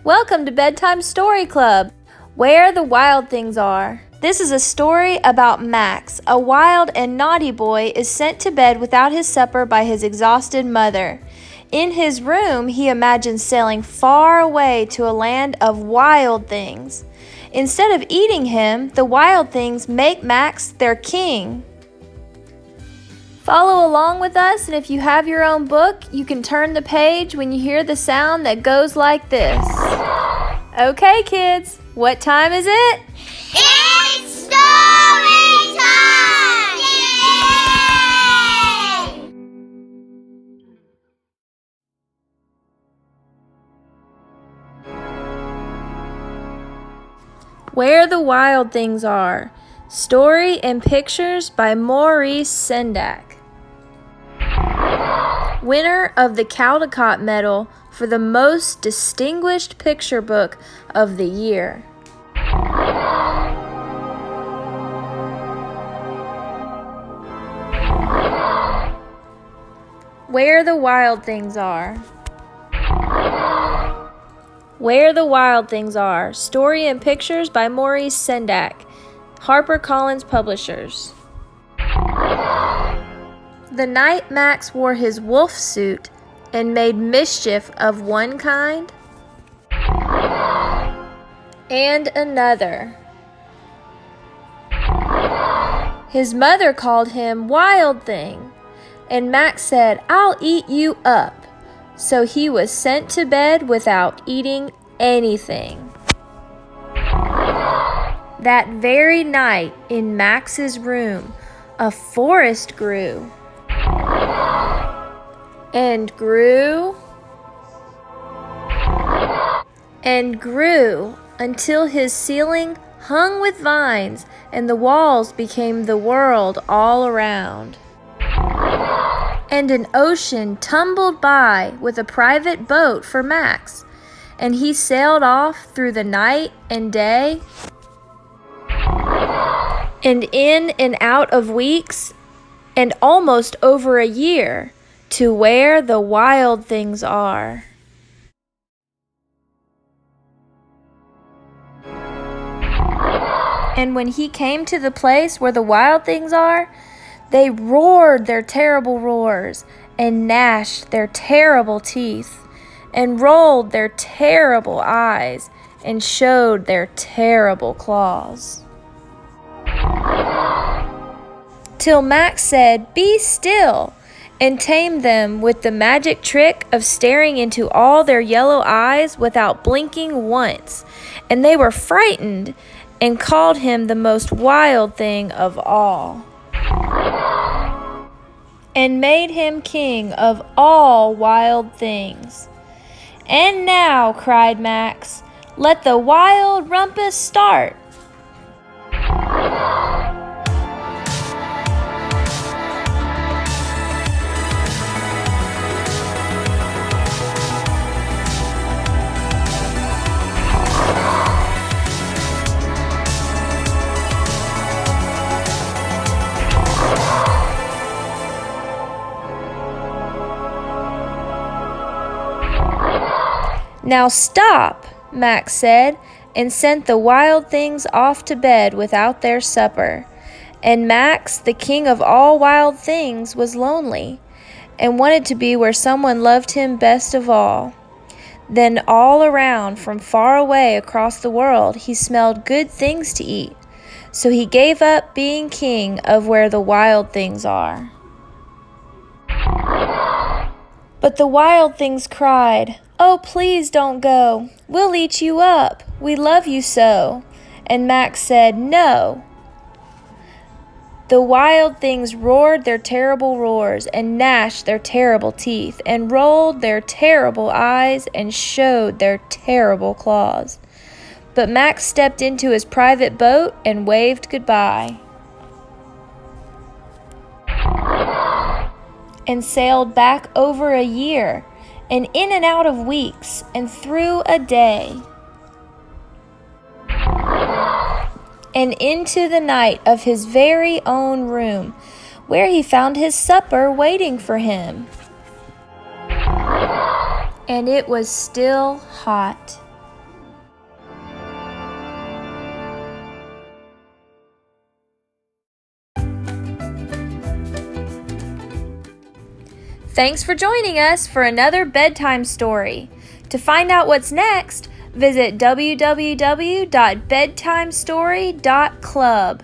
Welcome to Bedtime Story Club, Where the Wild Things Are. This is a story about Max. A wild and naughty boy is sent to bed without his supper by his exhausted mother. In his room, he imagines sailing far away to a land of wild things. Instead of eating him, the wild things make Max their king. Follow along with us, and if you have your own book, you can turn the page when you hear the sound that goes like this. Okay, kids, what time is it? It's story time! Yay! Where the Wild Things Are. Story and pictures by Maurice Sendak. Winner of the Caldecott Medal for the most distinguished picture book of the year. Where the Wild Things Are. Where the Wild Things Are. Story and pictures by Maurice Sendak. HarperCollins Publishers. The night Max wore his wolf suit and made mischief of one kind and another. His mother called him Wild Thing, and Max said, "I'll eat you up." So he was sent to bed without eating anything. That very night in Max's room, a forest grew. And grew and grew until his ceiling hung with vines and the walls became the world all around. And an ocean tumbled by with a private boat for Max, and he sailed off through the night and day, and in and out of weeks, and almost over a year, to where the wild things are. And when he came to the place where the wild things are, they roared their terrible roars, and gnashed their terrible teeth, and rolled their terrible eyes, and showed their terrible claws. Till Max said, "Be still," and tamed them with the magic trick of staring into all their yellow eyes without blinking once, and they were frightened and called him the most wild thing of all, and made him king of all wild things. "And now," cried Max, "let the wild rumpus start." "Now stop," Max said, and sent the wild things off to bed without their supper. And Max, the king of all wild things, was lonely, and wanted to be where someone loved him best of all. Then all around, from far away across the world, he smelled good things to eat. So he gave up being king of where the wild things are. But the wild things cried, "Oh, please don't go. We'll eat you up. We love you so." And Max said, "No." The wild things roared their terrible roars, and gnashed their terrible teeth, and rolled their terrible eyes, and showed their terrible claws. But Max stepped into his private boat and waved goodbye, and sailed back over a year, and in and out of weeks, and through a day, and into the night of his very own room, where he found his supper waiting for him. And it was still hot. Thanks for joining us for another bedtime story. To find out what's next, visit www.bedtimestory.club.